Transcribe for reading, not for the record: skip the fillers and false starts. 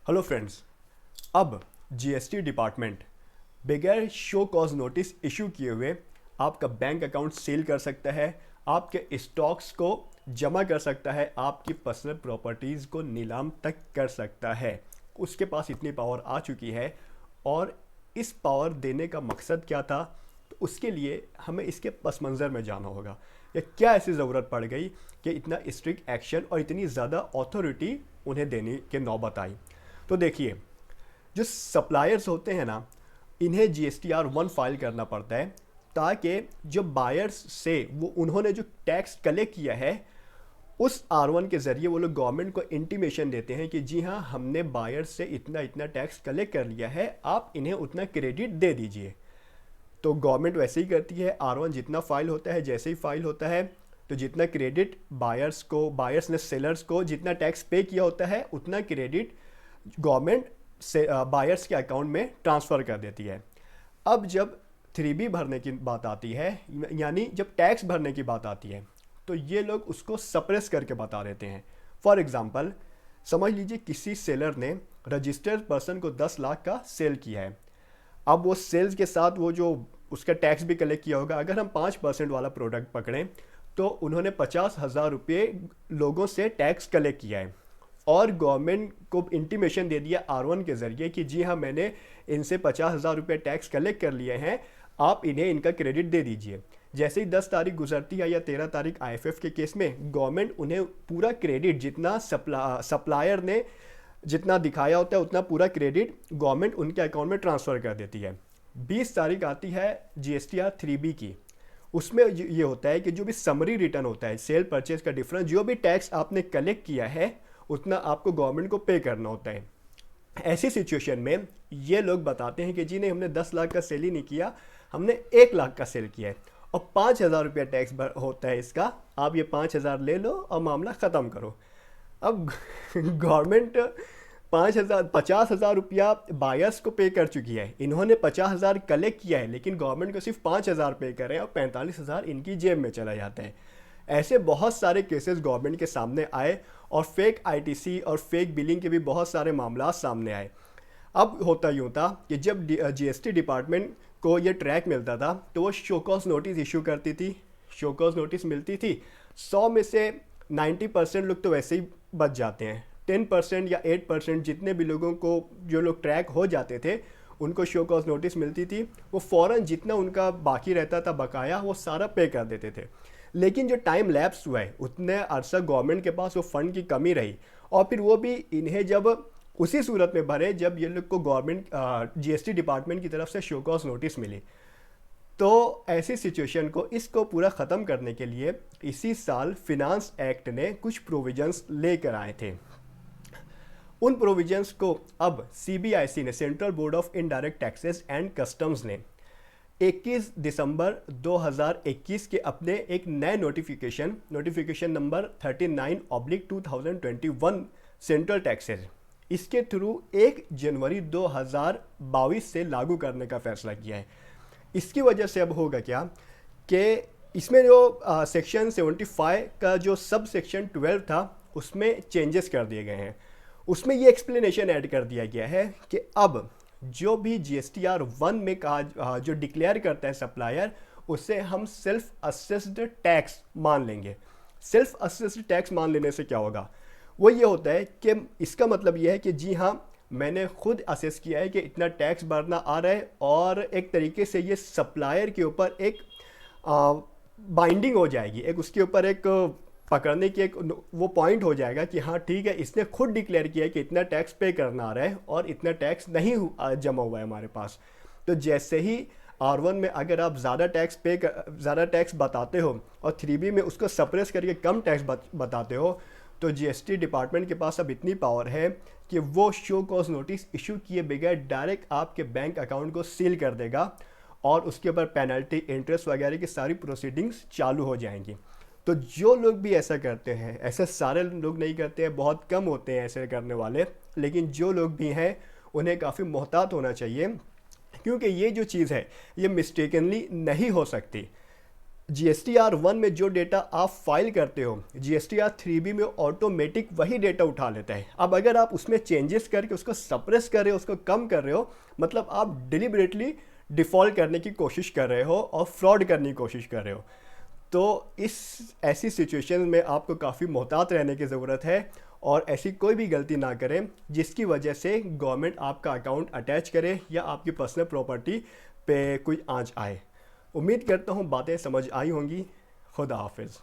Hello friends. अब GST department बगैर show cause notice issue किए हुए आपका बैंक अकाउंट सील कर सकता है, आपके स्टॉक्स को जमा कर सकता है, आपकी पर्सनल प्रॉपर्टीज़ को नीलाम तक कर सकता है। उसके पास इतनी पावर आ चुकी है। और इस पावर देने का मकसद क्या था, तो उसके लिए हमें इसके पस मंज़र में जाना होगा या क्या ऐसी ज़रूरत पड़ गई कि इतना स्ट्रिक्ट एक्शन और इतनी ज़्यादा अथॉरिटी उन्हें देने के नौबत आई। तो देखिए, जो सप्लायर्स होते हैं ना, इन्हें GSTR 1 फाइल करना पड़ता है ताकि जो बायर्स से वो उन्होंने जो टैक्स कलेक्ट किया है उस R1 के ज़रिए वो लोग गवर्नमेंट को इंटीमेशन देते हैं कि जी हाँ, हमने बायर्स से इतना इतना टैक्स कलेक्ट कर लिया है, आप इन्हें उतना क्रेडिट दे दीजिए। तो गवर्नमेंट वैसे ही करती है। R1 जितना फाइल होता है, जैसे ही फाइल होता है तो जितना क्रेडिट बायर्स ने सेलर्स को जितना टैक्स पे किया होता है उतना क्रेडिट गवर्नमेंट से बायर्स के अकाउंट में ट्रांसफ़र कर देती है। अब जब 3B भरने की बात आती है, यानी जब टैक्स भरने की बात आती है, तो ये लोग उसको सप्रेस करके बता देते हैं। फॉर एग्ज़ाम्पल, समझ लीजिए किसी सेलर ने रजिस्टर्ड पर्सन को 10 लाख का सेल किया है। अब वो सेल्स के साथ वो जो उसका टैक्स भी कलेक्ट किया होगा, अगर हम 5% वाला प्रोडक्ट पकड़ें तो उन्होंने 50,000 रुपये लोगों से टैक्स कलेक्ट किया है और गवर्नमेंट को इंटीमेशन दे दिया R1 के ज़रिए कि जी हाँ, मैंने इनसे 50,000 रुपये टैक्स कलेक्ट कर लिए हैं, आप इन्हें इनका क्रेडिट दे दीजिए। जैसे ही 10 तारीख गुजरती है या 13 तारीख IFF के केस में गवर्नमेंट उन्हें पूरा क्रेडिट जितना सप्लायर ने जितना दिखाया होता है उतना पूरा क्रेडिट गवर्नमेंट उनके अकाउंट में ट्रांसफ़र कर देती है। 20 तारीख आती है GSTR 3B की। उसमें ये होता है कि जो भी समरी रिटर्न होता है, सेल परचेज का डिफरेंस, जो भी टैक्स आपने कलेक्ट किया है उतना आपको गवर्नमेंट को पे करना होता है। ऐसी सिचुएशन में ये लोग बताते हैं कि जी नहीं, हमने 10 लाख का सेल ही नहीं किया, हमने 1 लाख का सेल किया है और 5,000 रुपया टैक्स होता है इसका, आप ये 5,000 ले लो और मामला ख़त्म करो। अब गवर्नमेंट 50,000 रुपया बायर्स को पे कर चुकी है, इन्होंने 50,000 कलेक्ट किया है, लेकिन गवर्नमेंट को सिर्फ 5,000 पे करें और 45,000 इनकी जेब में चला जाता है। ऐसे बहुत सारे केसेस गवर्नमेंट के सामने आए और फेक ITC और फेक बिलिंग के भी बहुत सारे मामला सामने आए। अब होता यूँ था कि जब GST डिपार्टमेंट को ये ट्रैक मिलता था तो वो शोकॉज नोटिस इशू करती थी। शोकॉज नोटिस मिलती थी, 100 में से 90% लोग तो वैसे ही बच जाते हैं। 10% या 8% जितने भी लोगों को, जो लोग ट्रैक हो जाते थे, उनको शोकॉज नोटिस मिलती थी, वो फ़ौरन जितना उनका बाकी रहता था बकाया वो सारा पे कर देते थे। लेकिन जो टाइम लैप्स हुआ है उतने अरसा गवर्नमेंट के पास वो फंड की कमी रही और फिर वो भी इन्हें जब उसी सूरत में भरे जब ये लोग को गवर्नमेंट GST डिपार्टमेंट की तरफ से शोकॉज नोटिस मिली। तो ऐसी सिचुएशन को इसको पूरा ख़त्म करने के लिए इसी साल फिनांस एक्ट ने कुछ प्रोविजंस लेकर आए थे। उन प्रोविजंस को अब CBIC ने, central board of indirect taxes and customs ने 21 दिसंबर 2021 के अपने एक नए नोटिफिकेशन नंबर 39/2021 सेंट्रल टैक्सेस, इसके थ्रू 1 जनवरी 2022 से लागू करने का फैसला किया है। इसकी वजह से अब होगा क्या कि इसमें जो सेक्शन 75 का जो सब सेक्शन 12 था उसमें चेंजेस कर दिए गए हैं। उसमें ये एक्सप्लेनेशन ऐड कर दिया गया है कि अब जो भी GSTR 1 में कहा जो डिक्लेयर करता है सप्लायर, उसे हम सेल्फ असेस्ड टैक्स मान लेंगे। सेल्फ असेस्ड टैक्स मान लेने से क्या होगा, वो ये होता है कि इसका मतलब ये है कि जी हाँ, मैंने खुद असेस किया है कि इतना टैक्स भरना आ रहा है और एक तरीके से ये सप्लायर के ऊपर एक बाइंडिंग हो जाएगी, एक उसके ऊपर एक पकड़ने की एक वो पॉइंट हो जाएगा कि हाँ ठीक है, इसने खुद डिक्लेयर किया है कि इतना टैक्स पे करना आ रहा है और इतना टैक्स नहीं जमा हुआ है हमारे पास। तो जैसे ही R1 में अगर आप ज़्यादा टैक्स बताते हो और 3B में उसको सप्रेस करके कम टैक्स बताते हो, तो GST डिपार्टमेंट के पास अब इतनी पावर है कि वो शो कॉज नोटिस इशू किए बगैर डायरेक्ट आपके बैंक अकाउंट को सील कर देगा और उसके ऊपर पेनल्टी, इंटरेस्ट वगैरह की सारी प्रोसीडिंग्स चालू हो जाएंगी। तो जो लोग भी ऐसा करते हैं, ऐसे सारे लोग नहीं करते हैं, बहुत कम होते हैं ऐसे करने वाले, लेकिन जो लोग भी हैं उन्हें काफ़ी मोहतात होना चाहिए, क्योंकि ये जो चीज़ है ये मिस्टेकनली नहीं हो सकती। GSTR 1 में जो डेटा आप फाइल करते हो, GSTR 3B में ऑटोमेटिक वही डेटा उठा लेता है। अब अगर आप उसमें चेंजेस करके उसको सप्रेस कर रहे हो, उसको कम कर रहे हो, मतलब आप डिलिबरेटली डिफ़ॉल्ट करने की कोशिश कर रहे हो और फ्रॉड करने की कोशिश कर रहे हो। तो इस ऐसी सिचुएशन में आपको काफ़ी मोहतात रहने की ज़रूरत है और ऐसी कोई भी गलती ना करें जिसकी वजह से गवर्नमेंट आपका अकाउंट अटैच करे या आपकी पर्सनल प्रॉपर्टी पे कोई आंच आए। उम्मीद करता हूँ बातें समझ आई होंगी। खुदा हाफिज़।